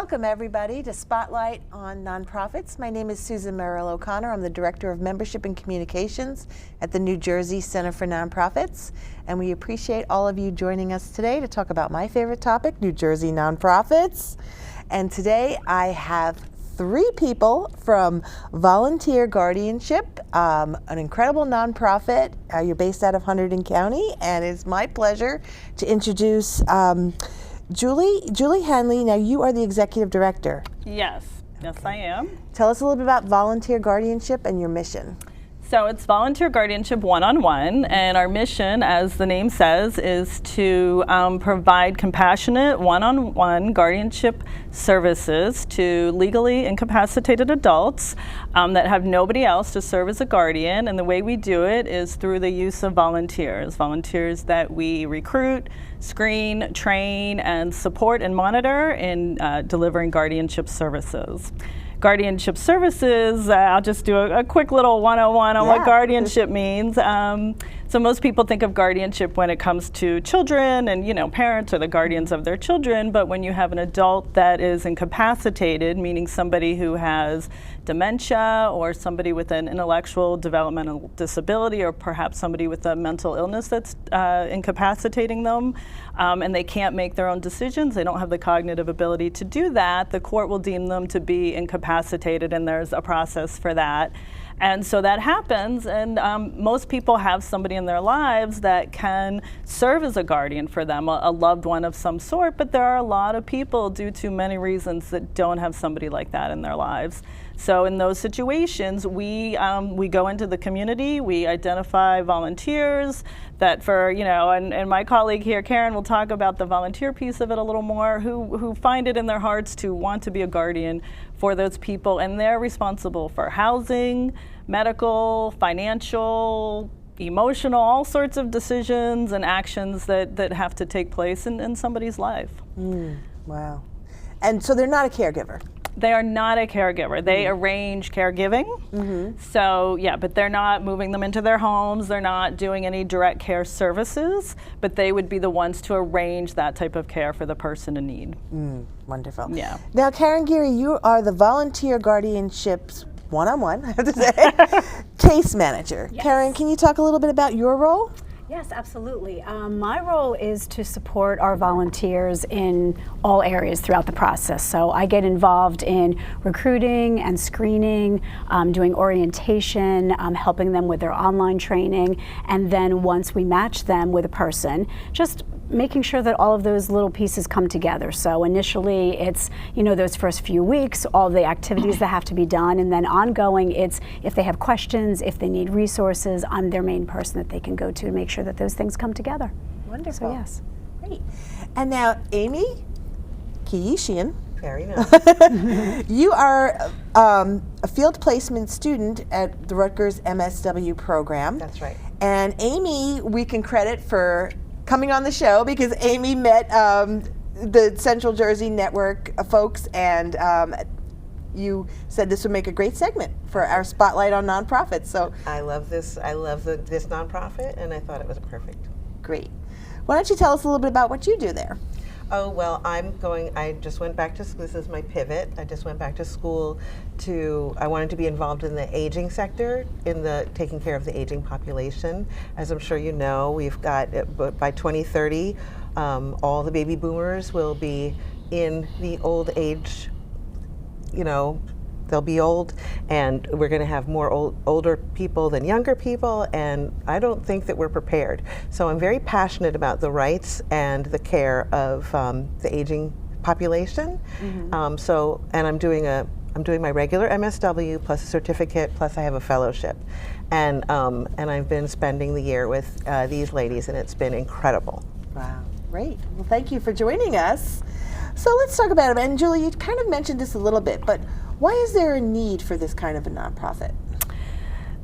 Welcome everybody to Spotlight on Nonprofits. My name is Susan Merrill O'Connor. I'm the Director of Membership and Communications at the New Jersey Center for Nonprofits. And we appreciate all of you joining us today to talk about my favorite topic, New Jersey nonprofits. And today I have three people from Volunteer Guardianship, an incredible nonprofit. You're based out of Hunterdon County, and it's my pleasure to introduce Julie Henley. Now you are the executive director. Yes, I am. Tell us a little bit about Volunteer Guardianship and your mission. So it's Volunteer Guardianship one-on-one, and our mission, as the name says, is to provide compassionate one-on-one guardianship services to legally incapacitated adults that have nobody else to serve as a guardian. And the way we do it is through the use of volunteers that we recruit, screen, train, and support and monitor in delivering guardianship services. Guardianship services, I'll just do a quick little 101 on what guardianship means. So most people think of guardianship when it comes to children and, parents are the guardians of their children, but when you have an adult that is incapacitated, meaning somebody who has dementia or somebody with an intellectual developmental disability or perhaps somebody with a mental illness that's incapacitating them, and they can't make their own decisions, they don't have the cognitive ability to do that, the court will deem them to be incapacitated, and there's a process for that. And so that happens, and most people have somebody in their lives that can serve as a guardian for them, a loved one of some sort, but there are a lot of people, due to many reasons, that don't have somebody like that in their lives. So in those situations, we go into the community, we identify volunteers that and my colleague here, Karen, will talk about the volunteer piece of it a little more, who find it in their hearts to want to be a guardian for those people, and they're responsible for housing, medical, financial, emotional, all sorts of decisions and actions that have to take place in somebody's life. Wow. And so they're not a caregiver? They are not a caregiver. They arrange caregiving. So yeah, but they're not moving them into their homes. They're not doing any direct care services, but they would be the ones to arrange that type of care for the person in need. Wonderful. Yeah. Now, Karen Geary, you are the Volunteer Guardianship's one-on-one, I have to say, case manager. Yes. Karen, can you talk a little bit about your role? Yes, absolutely. My role is to support our volunteers in all areas throughout the process. So I get involved in recruiting and screening, doing orientation, helping them with their online training, and then once we match them with a person, just making sure that all of those little pieces come together. So initially it's, those first few weeks, all the activities that have to be done, and then ongoing it's if they have questions, if they need resources, I'm their main person that they can go to make sure that those things come together. Wonderful. So yes. Great. And now Amy Kiyishian. Very nice. You are a field placement student at the Rutgers MSW program. That's right. And Amy, we can credit for coming on the show because Amy met the Central Jersey Network folks, and you said this would make a great segment for our Spotlight on Nonprofits. So I love this. I love this nonprofit, and I thought it was perfect. Great. Why don't you tell us a little bit about what you do there? Oh, well, I just went back to school. This is my pivot. I just went back to school I wanted to be involved in the aging sector, in the taking care of the aging population. As I'm sure you know, we've got, by 2030, all the baby boomers will be in the old age, they'll be old, and we're going to have more older people than younger people, and I don't think that we're prepared. So I'm very passionate about the rights and the care of the aging population. And I'm doing my regular MSW plus a certificate, plus I have a fellowship, and I've been spending the year with these ladies, and it's been incredible. Wow, great. Well, thank you for joining us. So let's talk about it. And Julie, you kind of mentioned this a little bit, but why is there a need for this kind of a nonprofit?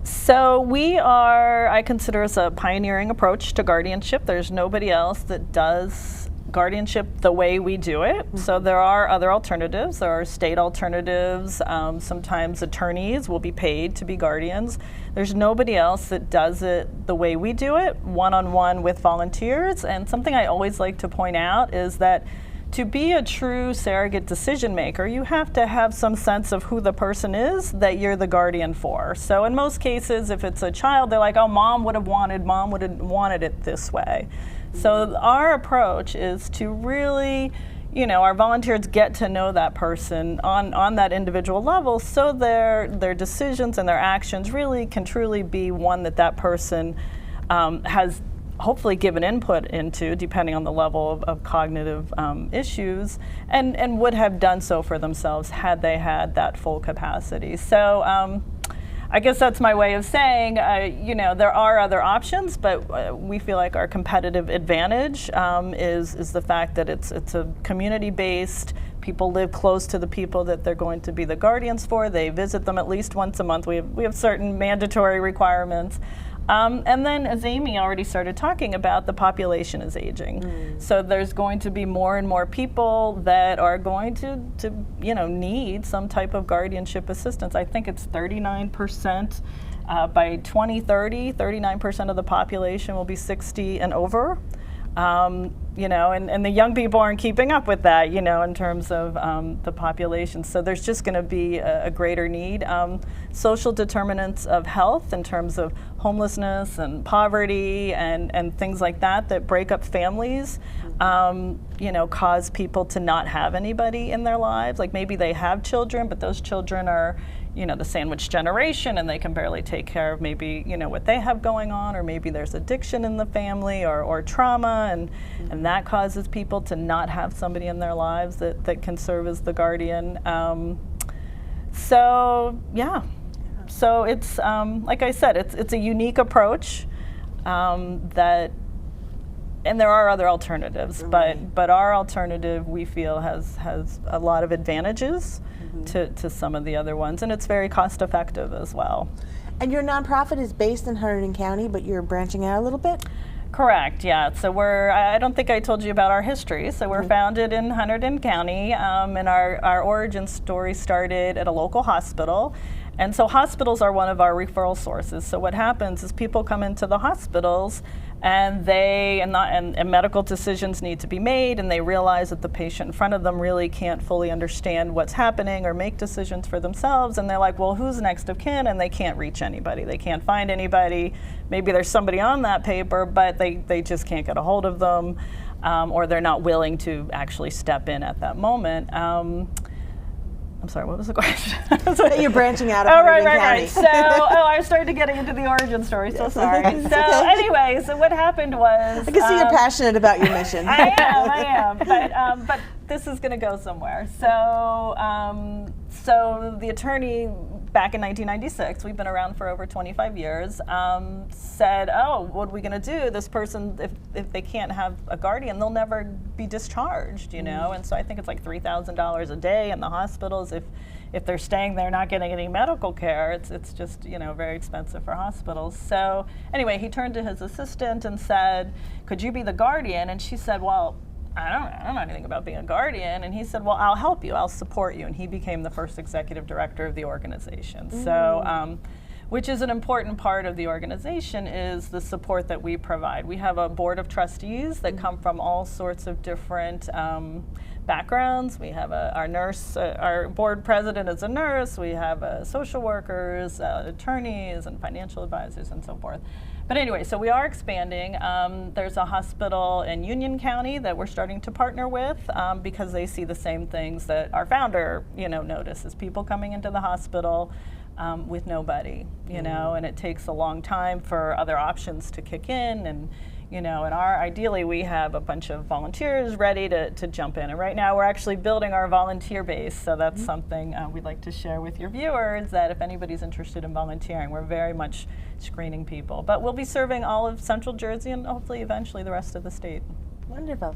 So I consider us a pioneering approach to guardianship. There's nobody else that does guardianship the way we do it. So there are other alternatives. There are state alternatives. Sometimes attorneys will be paid to be guardians. There's nobody else that does it the way we do it, one-on-one with volunteers. And something I always like to point out is that to be a true surrogate decision maker, you have to have some sense of who the person is that you're the guardian for. So in most cases, if it's a child, they're like, oh, mom would have wanted it this way. So our approach is to really, our volunteers get to know that person on that individual level, so their decisions and their actions really can truly be one that person has hopefully given input into, depending on the level of cognitive issues, and would have done so for themselves had they had that full capacity. So I guess that's my way of saying, there are other options, but we feel like our competitive advantage is the fact that it's a community-based. People live close to the people that they're going to be the guardians for. They visit them at least once a month. We have certain mandatory requirements. And then, as Amy already started talking about, the population is aging. So there's going to be more and more people that are going to need some type of guardianship assistance. I think it's 39%. By 2030, 39% of the population will be 60 and over. And the young people aren't keeping up with that, in terms of the population. So there's just going to be a greater need. Social determinants of health in terms of homelessness and poverty and things like that break up families, cause people to not have anybody in their lives. Like maybe they have children, but those children are the sandwich generation, and they can barely take care of maybe, what they have going on, or maybe there's addiction in the family or trauma, and that causes people to not have somebody in their lives that can serve as the guardian. So it's, like I said, it's a unique approach and there are other alternatives, but our alternative, we feel, has a lot of advantages to some of the other ones, and it's very cost effective as well. And your nonprofit is based in Hunterdon County, but you're branching out a little bit? Correct, yeah. So I don't think I told you about our history. So we're founded in Hunterdon County, and our origin story started at a local hospital. And so hospitals are one of our referral sources. So what happens is people come into the hospitals and and medical decisions need to be made, and they realize that the patient in front of them really can't fully understand what's happening or make decisions for themselves, and they're like, well, who's next of kin? And they can't reach anybody. They can't find anybody. Maybe there's somebody on that paper, but they just can't get a hold of them, or they're not willing to actually step in at that moment. I'm sorry, what was the question? You're branching out of Hunterdon County. Right. So, I started getting into the origin story, so sorry. So anyway, so what happened was... I can see you're passionate about your mission. I am. But this is going to go somewhere. So the attorney back in 1996, we've been around for over 25 years, said, what are we going to do? This person, if they can't have a guardian, they'll never be discharged, And so I think it's like $3,000 a day in the hospitals. If they're staying there not getting any medical care, it's just, very expensive for hospitals. So anyway, he turned to his assistant and said, could you be the guardian? And she said, well, I don't know anything about being a guardian. And he said, well, I'll help you, I'll support you. And he became the first executive director of the organization. So, which is an important part of the organization, is the support that we provide. We have a board of trustees that come from all sorts of different backgrounds. We have our nurse, our board president is a nurse. We have social workers, attorneys, and financial advisors, and so forth. But anyway, so we are expanding. There's a hospital in Union County that we're starting to partner with because they see the same things that our founder, notices. People coming into the hospital with nobody, and it takes a long time for other options to kick in, and ideally we have a bunch of volunteers ready to jump in. And right now we're actually building our volunteer base, so that's something we'd like to share with your viewers, that if anybody's interested in volunteering, we're very much screening people. But we'll be serving all of Central Jersey and hopefully eventually the rest of the state. Wonderful.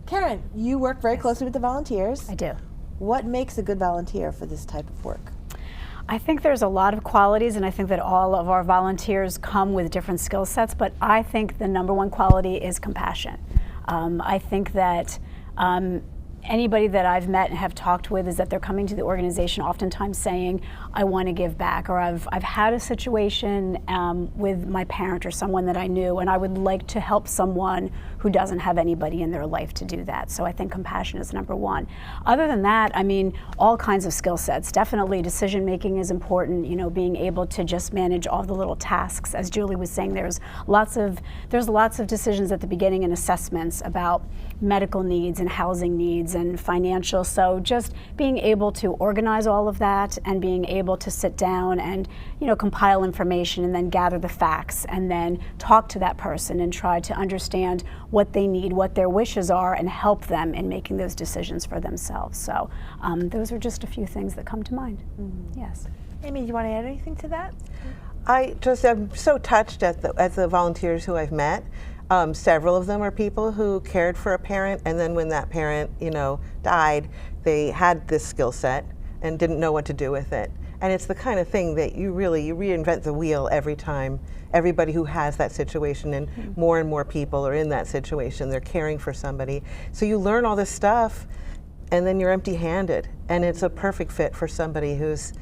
Karen, you work very closely with the volunteers. I do. What makes a good volunteer for this type of work? I think there's a lot of qualities, and I think that all of our volunteers come with different skill sets, but I think the number one quality is compassion. I think that anybody that I've met and have talked with is that they're coming to the organization oftentimes saying, I want to give back, or I've had a situation with my parent or someone that I knew, and I would like to help someone who doesn't have anybody in their life to do that. So I think compassion is number one. Other than that, I mean, all kinds of skill sets. Definitely decision making is important, you know, being able to just manage all the little tasks. As Julie was saying, there's lots of decisions at the beginning and assessments about medical needs and housing needs and financial. So just being able to organize all of that and being able to sit down and, you know, compile information and then gather the facts and then talk to that person and try to understand what they need, what their wishes are, and help them in making those decisions for themselves. So those are just a few things that come to mind. Yes. Amy, do you want to add anything to that? I'm so touched at the volunteers who I've met. Several of them are people who cared for a parent, and then when that parent, you know, died, they had this skill set and didn't know what to do with it. And it's the kind of thing that you reinvent the wheel every time. Everybody who has that situation, and more people are in that situation, they're caring for somebody. So you learn all this stuff, and then you're empty-handed. And it's a perfect fit for somebody who's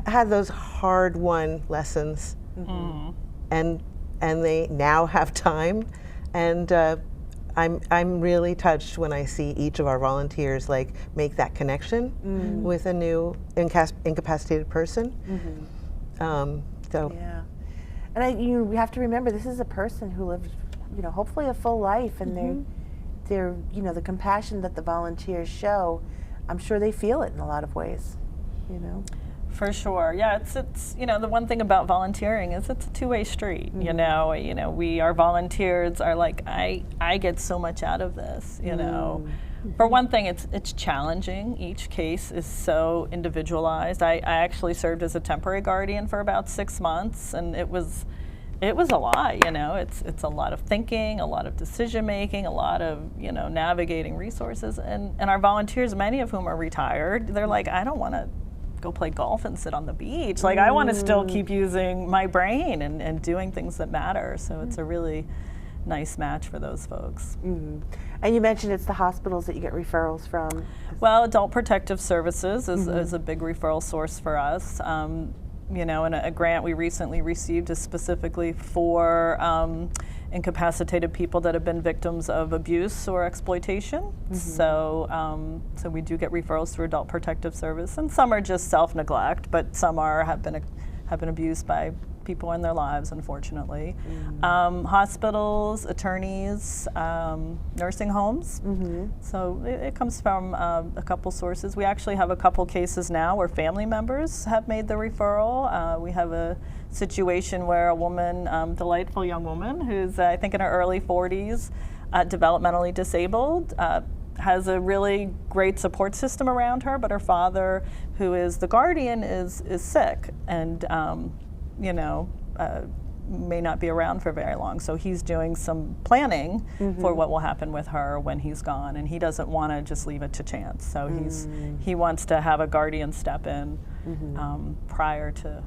had those hard-won lessons, and they now have time. And I'm really touched when I see each of our volunteers like make that connection with a new incapacitated person. Yeah, and you have to remember, this is a person who lived, you know, hopefully a full life, and they're you know, the compassion that the volunteers show, I'm sure they feel it in a lot of ways, you know. For sure, yeah. It's you know, the one thing about volunteering is it's a two-way street. You know, our volunteers are like, I get so much out of this. You know, for one thing, it's challenging. Each case is so individualized. I actually served as a temporary guardian for about 6 months, and it was a lot. You know, it's a lot of thinking, a lot of decision making, a lot of, you know, navigating resources, and our volunteers, many of whom are retired, they're like, I don't want to go play golf and sit on the beach. Like, I want to still keep using my brain and doing things that matter. So it's a really nice match for those folks. And you mentioned it's the hospitals that you get referrals from. Well, Adult Protective Services is a big referral source for us. You know, and a grant we recently received is specifically for incapacitated people that have been victims of abuse or exploitation. So we do get referrals through Adult Protective Service, and some are just self-neglect, but some have been abused by people in their lives, unfortunately. Hospitals, attorneys, nursing homes. So it comes from a couple sources. We actually have a couple cases now where family members have made the referral. We have a situation where a woman, delightful young woman, who's I think in her early 40s, developmentally disabled, has a really great support system around her, but her father, who is the guardian, is sick, and you know, may not be around for very long. So he's doing some planning for what will happen with her when he's gone, and he doesn't want to just leave it to chance. So he wants to have a guardian step in prior to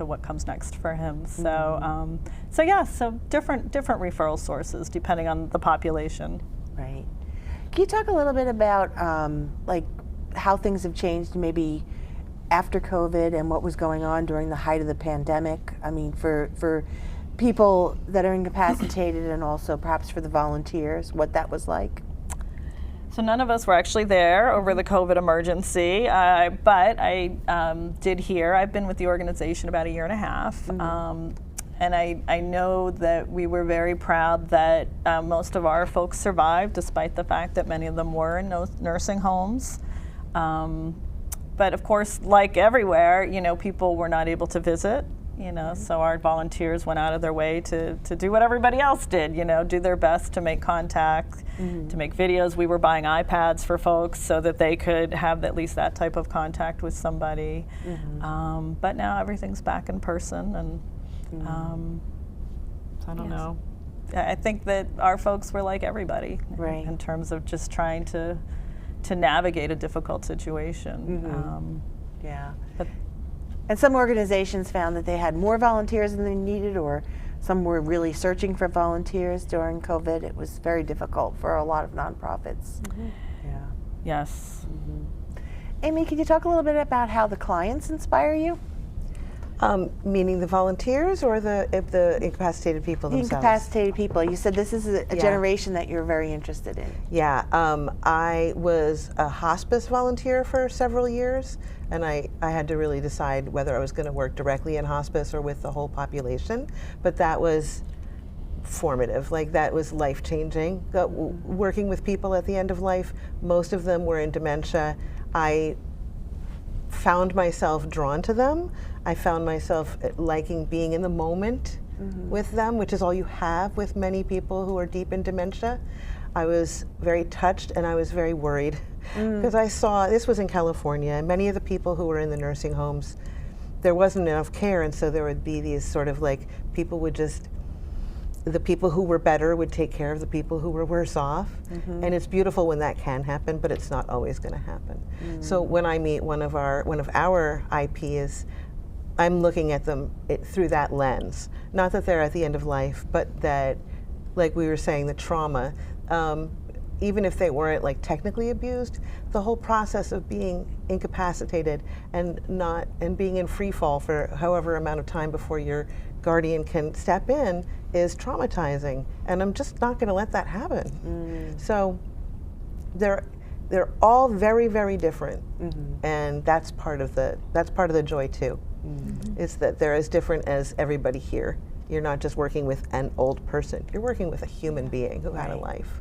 what comes next for him. So so different referral sources depending on the population. Right. Can you talk a little bit about like how things have changed maybe after COVID and what was going on during the height of the pandemic? I mean, for people that are incapacitated, and also perhaps for the volunteers, what that was like? So none of us were actually there over the COVID emergency, but I did hear. I've been with the organization about 1.5 years, and I know that we were very proud that most of our folks survived, despite the fact that many of them were in nursing homes. But of course, like everywhere, you know, people were not able to visit, you know, so our volunteers went out of their way to do what everybody else did, you know, do their best to make contact, to make videos. We were buying iPads for folks so that they could have at least that type of contact with somebody. But now everything's back in person, and I don't know. I think that our folks were like everybody, in terms of just trying to navigate a difficult situation. And some organizations found that they had more volunteers than they needed, or some were really searching for volunteers during COVID. It was very difficult for a lot of nonprofits. Yes. Amy, can you talk a little bit about how the clients inspire you? Meaning the volunteers or the incapacitated people The themselves? incapacitated people. You said this is a Yeah. generation that you're very interested in. Yeah, I was a hospice volunteer for several years, and I had to really decide whether I was going to work directly in hospice or with the whole population. But that was formative, like that was life-changing. Working with people at the end of life, most of them were in dementia. I found myself drawn to them. I found myself liking being in the moment with them, which is all you have with many people who are deep in dementia. I was very touched and I was very worried because I saw, this was in California, and many of the people who were in the nursing homes, there wasn't enough care, and so there would be these sort of like, people would just, the people who were better would take care of the people who were worse off. And it's beautiful when that can happen, but it's not always going to happen. So when I meet one of our IPs, I'm looking at them through that lens. Not that they're at the end of life, but that, like we were saying, the trauma, even if they weren't like technically abused, the whole process of being incapacitated and being in free fall for however amount of time before your guardian can step in is traumatizing, and I'm just not going to let that happen. So they're all very, very different, and that's part of the joy too. Is that they're as different as everybody here. You're not just working with an old person. You're working with a human being who had a life,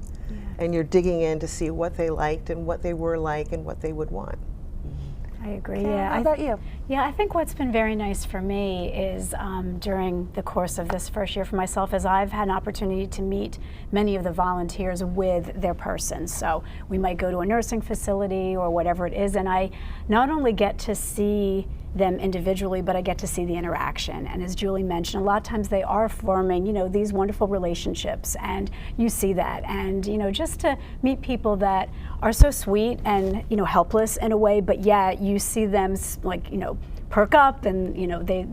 and you're digging in to see what they liked and what they were like and what they would want. I agree. Karen, Yeah. how about you? Yeah, I think what's been very nice for me is during the course of this first year for myself is I've had an opportunity to meet many of the volunteers with their person. So we might go to a nursing facility or whatever it is, and I not only get to see them individually, but I get to see the interaction. And as Julie mentioned, a lot of times they are forming, these wonderful relationships, and you see that. And, just to meet people that are so sweet and, helpless in a way, but yet you see them like, perk up, and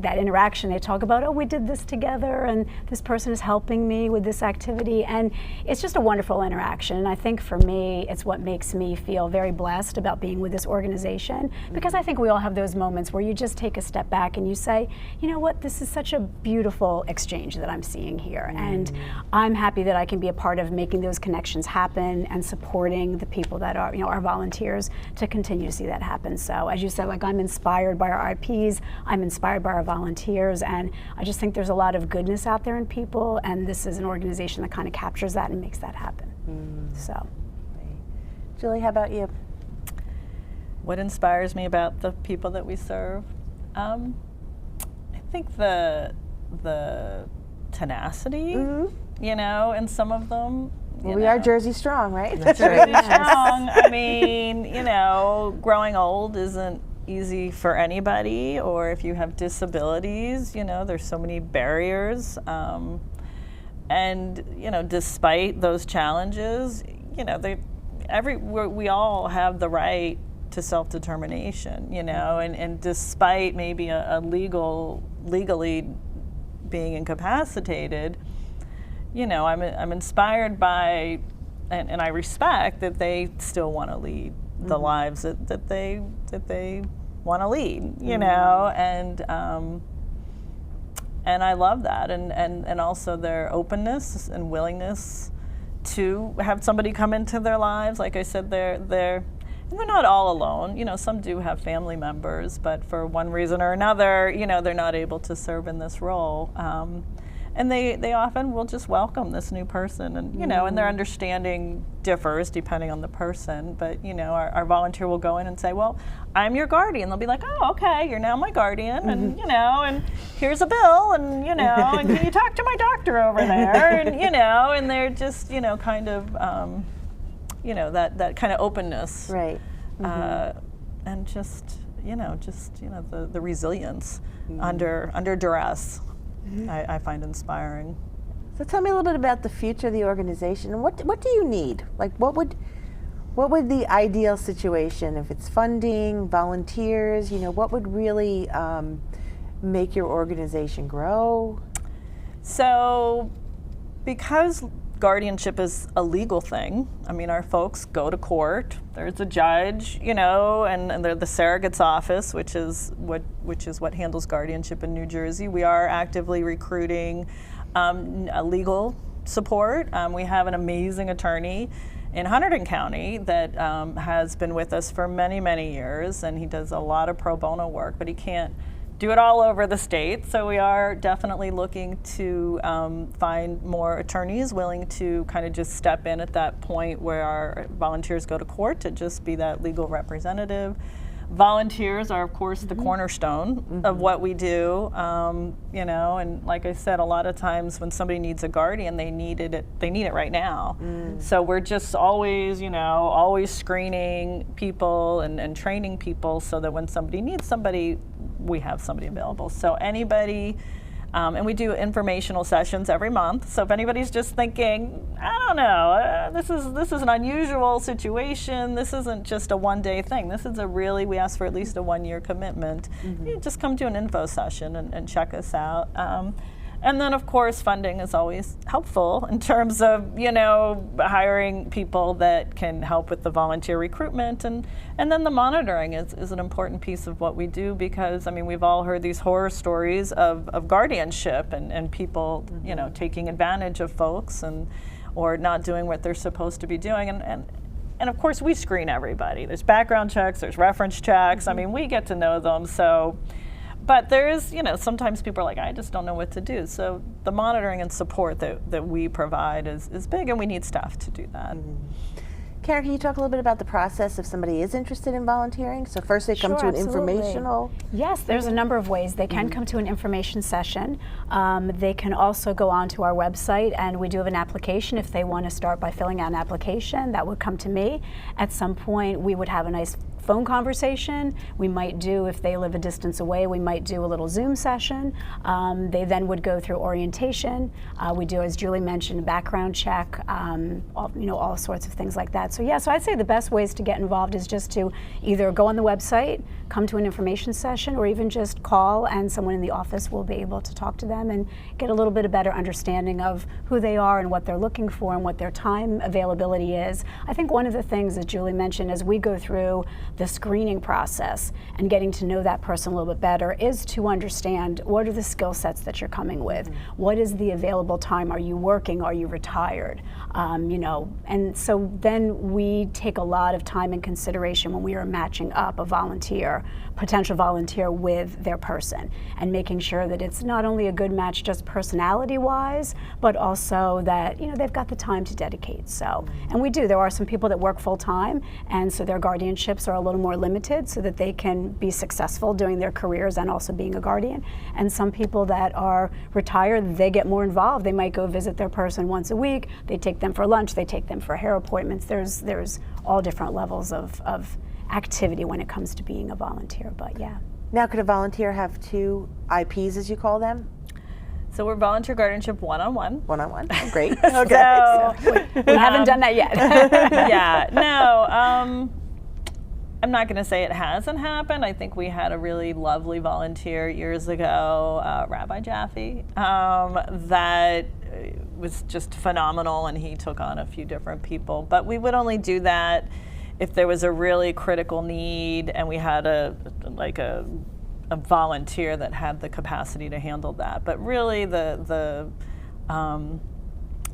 that interaction, they talk about, oh, we did this together, and this person is helping me with this activity, and it's just a wonderful interaction. And I think for me, it's what makes me feel very blessed about being with this organization, because I think we all have those moments where you just take a step back and you say, you know what, this is such a beautiful exchange that I'm seeing here, and I'm happy that I can be a part of making those connections happen and supporting the people that are, our volunteers, to continue to see that happen. So as you said, like, I'm inspired by our IP. I'm inspired by our volunteers, and I just think there's a lot of goodness out there in people, and this is an organization that kind of captures that and makes that happen. So, Julie, how about you? What inspires me about the people that we serve? I think the tenacity, in some of them. Well, we are Jersey strong, right? That's right. Jersey strong. I mean, growing old isn't easy for anybody, or if you have disabilities, there's so many barriers, and despite those challenges, we all have the right to self-determination, and despite maybe a legally being incapacitated, I'm inspired by, and I respect that they still want to lead the lives that they want to lead, and I love that, and also their openness and willingness to have somebody come into their lives. Like I said, they're not all alone. Some do have family members, but for one reason or another, they're not able to serve in this role. And they often will just welcome this new person, and and their understanding differs depending on the person. But our volunteer will go in and say, "Well, I'm your guardian." They'll be like, "Oh, okay, you're now my guardian, and and here's a bill, and and can you talk to my doctor over there?" And and they're just kind of that kind of openness, Right. and just the resilience under duress. I find inspiring. So tell me a little bit about the future of the organization. What do you need? Like, what would the ideal situation, if it's funding, volunteers, what would really make your organization grow? So, because guardianship is a legal thing. I mean, our folks go to court. There's a judge, you know, and they're the surrogate's office, which is what handles guardianship in New Jersey. We are actively recruiting a legal support. We have an amazing attorney in Hunterdon County that has been with us for many, many years, and he does a lot of pro bono work, but he can't do it all over the state. So we are definitely looking to find more attorneys willing to kind of just step in at that point where our volunteers go to court to just be that legal representative. Volunteers are, of course, the cornerstone of what we do, you know, and like I said, a lot of times when somebody needs a guardian, they need it right now. So we're just always, you know, always screening people and training people so that when somebody needs somebody, we have somebody available. So anybody, and we do informational sessions every month. So if anybody's just thinking, I don't know, this is an unusual situation. This isn't just a one-day thing. This is we ask for at least a 1-year commitment. You just come to an info session and check us out. And then, of course, funding is always helpful in terms of, you know, hiring people that can help with the volunteer recruitment. And then the monitoring is an important piece of what we do because, I mean, we've all heard these horror stories of guardianship and people, you know, taking advantage of folks or not doing what they're supposed to be doing. And of course, we screen everybody. There's background checks, there's reference checks. I mean, we get to know them. So. But there is, you know, sometimes people are like, I just don't know what to do. So the monitoring and support that we provide is big, and we need staff to do that. Karen, can you talk a little bit about the process if somebody is interested in volunteering? So first they come to an informational. Yes, there's a number of ways. They can come to an information session. They can also go onto our website, and we do have an application. If they want to start by filling out an application, that would come to me. At some point, we would have a nice phone conversation. We might do, if they live a distance away, we might do a little Zoom session. They then would go through orientation. We do, as Julie mentioned, a background check, all sorts of things like that. So yeah, so I'd say the best ways to get involved is just to either go on the website, come to an information session, or even just call and someone in the office will be able to talk to them and get a little bit of better understanding of who they are and what they're looking for and what their time availability is. I think one of the things, as Julie mentioned, as we go through the screening process and getting to know that person a little bit better is to understand what are the skill sets that you're coming with. What is the available time? Are you working? Are you retired? And so then we take a lot of time and consideration when we are matching up a potential volunteer with their person and making sure that it's not only a good match just personality-wise, but also that, you know, they've got the time to dedicate. So, and we do. There are some people that work full-time, and so their guardianships are a little more limited so that they can be successful doing their careers and also being a guardian. And some people that are retired, they get more involved. They might go visit their person once a week. They take them for lunch. They take them for hair appointments. There's all different levels of activity when it comes to being a volunteer, but yeah. Now, could a volunteer have 2 IPs, as you call them? So we're volunteer guardianship one-on-one. One-on-one, great. Okay. So we haven't done that yet. Yeah, no, I'm not going to say it hasn't happened. I think we had a really lovely volunteer years ago, Rabbi Jaffe, that was just phenomenal, and he took on a few different people. But we would only do that if there was a really critical need and we had a volunteer that had the capacity to handle that. But really the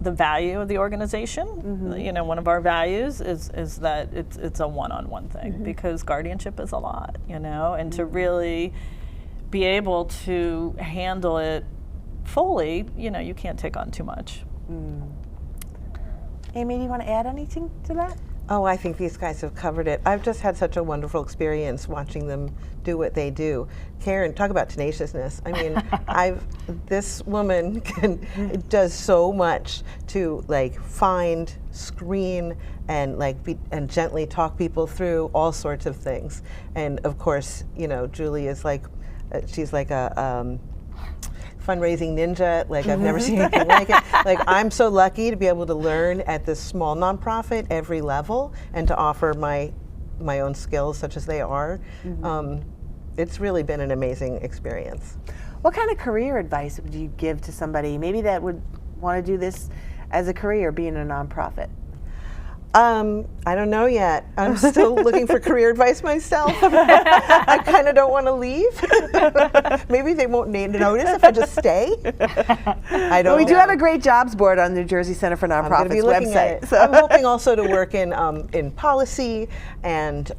value of the organization, you know, one of our values is that it's a one-on-one thing because guardianship is a lot, you know, and to really be able to handle it fully, you know, you can't take on too much. Amy, do you want to add anything to that? Oh, I think these guys have covered it. I've just had such a wonderful experience watching them do what they do. Karen, talk about tenaciousness. I mean, this woman does so much to find, screen, and and gently talk people through all sorts of things. And of course, you know, Julie is she's like a fundraising ninja. I've never seen anything like it. I'm so lucky to be able to learn at this small nonprofit every level and to offer my own skills such as they are. It's really been an amazing experience. What kind of career advice would you give to somebody maybe that would want to do this as a career being a nonprofit? I don't know yet. I'm still looking for career advice myself. I kind of don't want to leave. Maybe they won't notice if I just stay. I don't Well, we know. do have a great jobs board on New Jersey Center for I'm gonna Nonprofits be looking website. at it. I'm hoping also to work in policy and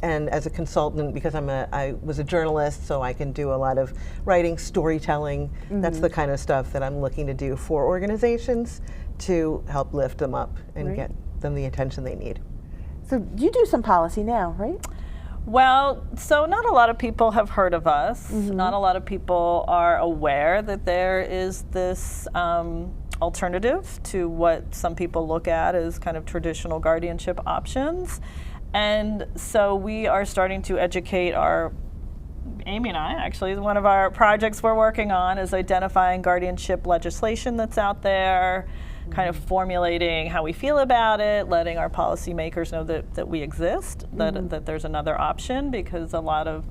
as a consultant, because I was a journalist, so I can do a lot of writing, storytelling. That's the kind of stuff that I'm looking to do for organizations to help lift them up and get them the attention they need. So you do some policy now, right? Well, so not a lot of people have heard of us. Not a lot of people are aware that there is this alternative to what some people look at as kind of traditional guardianship options. And so we are starting to educate Amy and I, actually, one of our projects we're working on is identifying guardianship legislation that's out there, kind of formulating how we feel about it, letting our policymakers know that we exist, that there's another option, because a lot of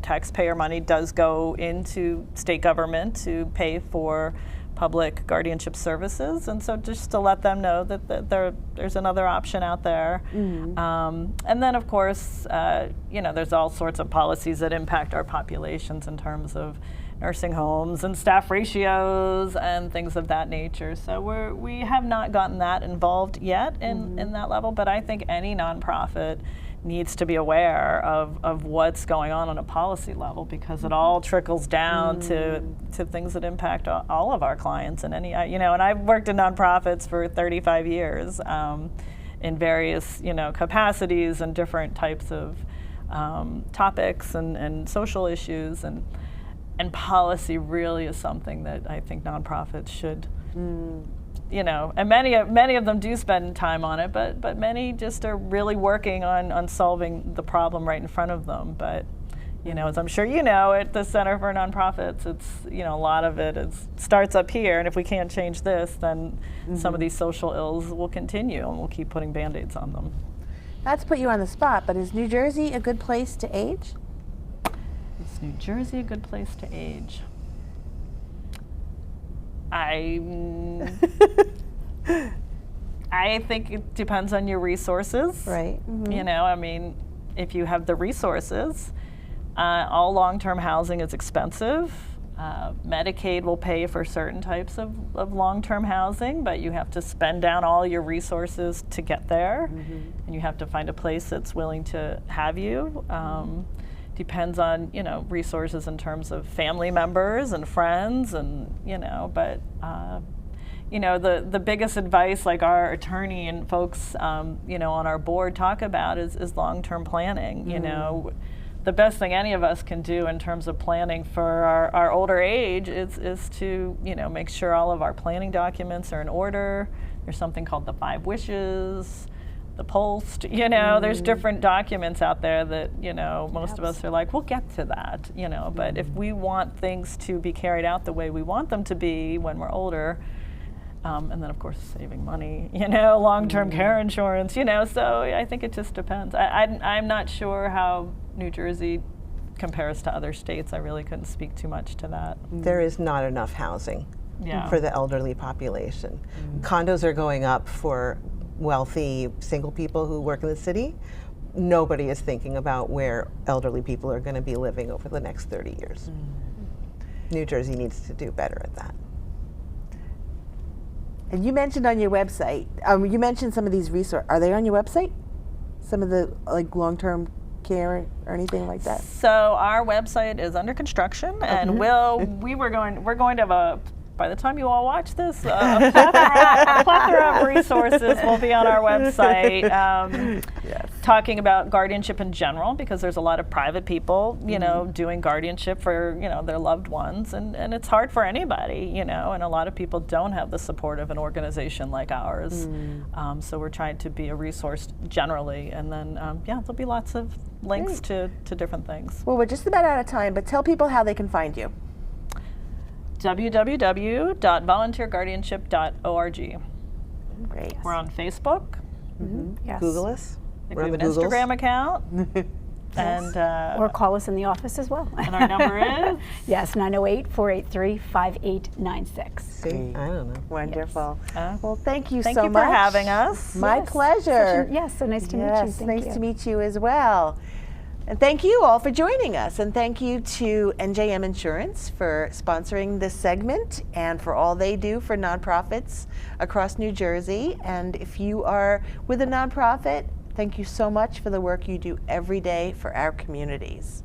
taxpayer money does go into state government to pay for public guardianship services, and so just to let them know that there's another option out there. And then, of course, there's all sorts of policies that impact our populations in terms of nursing homes and staff ratios and things of that nature. So we have not gotten that involved yet in that level, but I think any nonprofit needs to be aware of what's going on a policy level, because it all trickles down to things that impact all of our clients. And and I've worked in nonprofits for 35 years in various capacities and different types of topics and social issues, and policy really is something that I think nonprofits should, and many of them do spend time on it, but many just are really working on solving the problem right in front of them. But, as I'm sure at the Center for Nonprofits, it's, a lot of it starts up here, and if we can't change this, then some of these social ills will continue, and we'll keep putting Band-Aids on them. Not to put you on the spot, but is New Jersey a good place to age? Is New Jersey a good place to age? I think it depends on your resources. Right. If you have the resources, all long-term housing is expensive. Medicaid will pay for certain types of long-term housing, but you have to spend down all your resources to get there, and you have to find a place that's willing to have you. Depends on resources in terms of family members and friends, and but the biggest advice, like our attorney and folks on our board talk about, is long-term planning. The best thing any of us can do in terms of planning for our older age is to make sure all of our planning documents are in order. There's something called the 5 wishes, the Post, there's different documents out there that, most of us are like, we'll get to that, but if we want things to be carried out the way we want them to be when we're older, and then of course saving money, long-term care insurance, so I think it just depends. I'm not sure how New Jersey compares to other states. I really couldn't speak too much to that. There is not enough housing for the elderly population. Condos are going up for wealthy single people who work in the city. Nobody is thinking about where elderly people are going to be living over the next 30 years. New Jersey needs to do better at that. And you mentioned on your website, you mentioned some of these resources. Are they on your website? Some of the long-term care or anything like that? So our website is under construction, and we're going to have by the time you all watch this, a plethora of resources will be on our website, talking about guardianship in general, because there's a lot of private people, doing guardianship for, their loved ones, and it's hard for anybody, and a lot of people don't have the support of an organization like ours. So we're trying to be a resource generally, and then, there'll be lots of links to different things. Well, we're just about out of time, but tell people how they can find you. www.volunteerguardianship.org. Great. We're on Facebook. Yes. Google us. I think We're we on have the an Googles. Instagram account. And Or call us in the office as well. and our number is? Yes, 908-483-5896. See, I don't know. Wonderful. Yes. Well, thank you Thank so you much. for having us. My Yes, pleasure. Yes, so nice to meet you. Yes, Thank nice you. to meet you as well. And thank you all for joining us. And thank you to NJM Insurance for sponsoring this segment and for all they do for nonprofits across New Jersey. And if you are with a nonprofit, thank you so much for the work you do every day for our communities.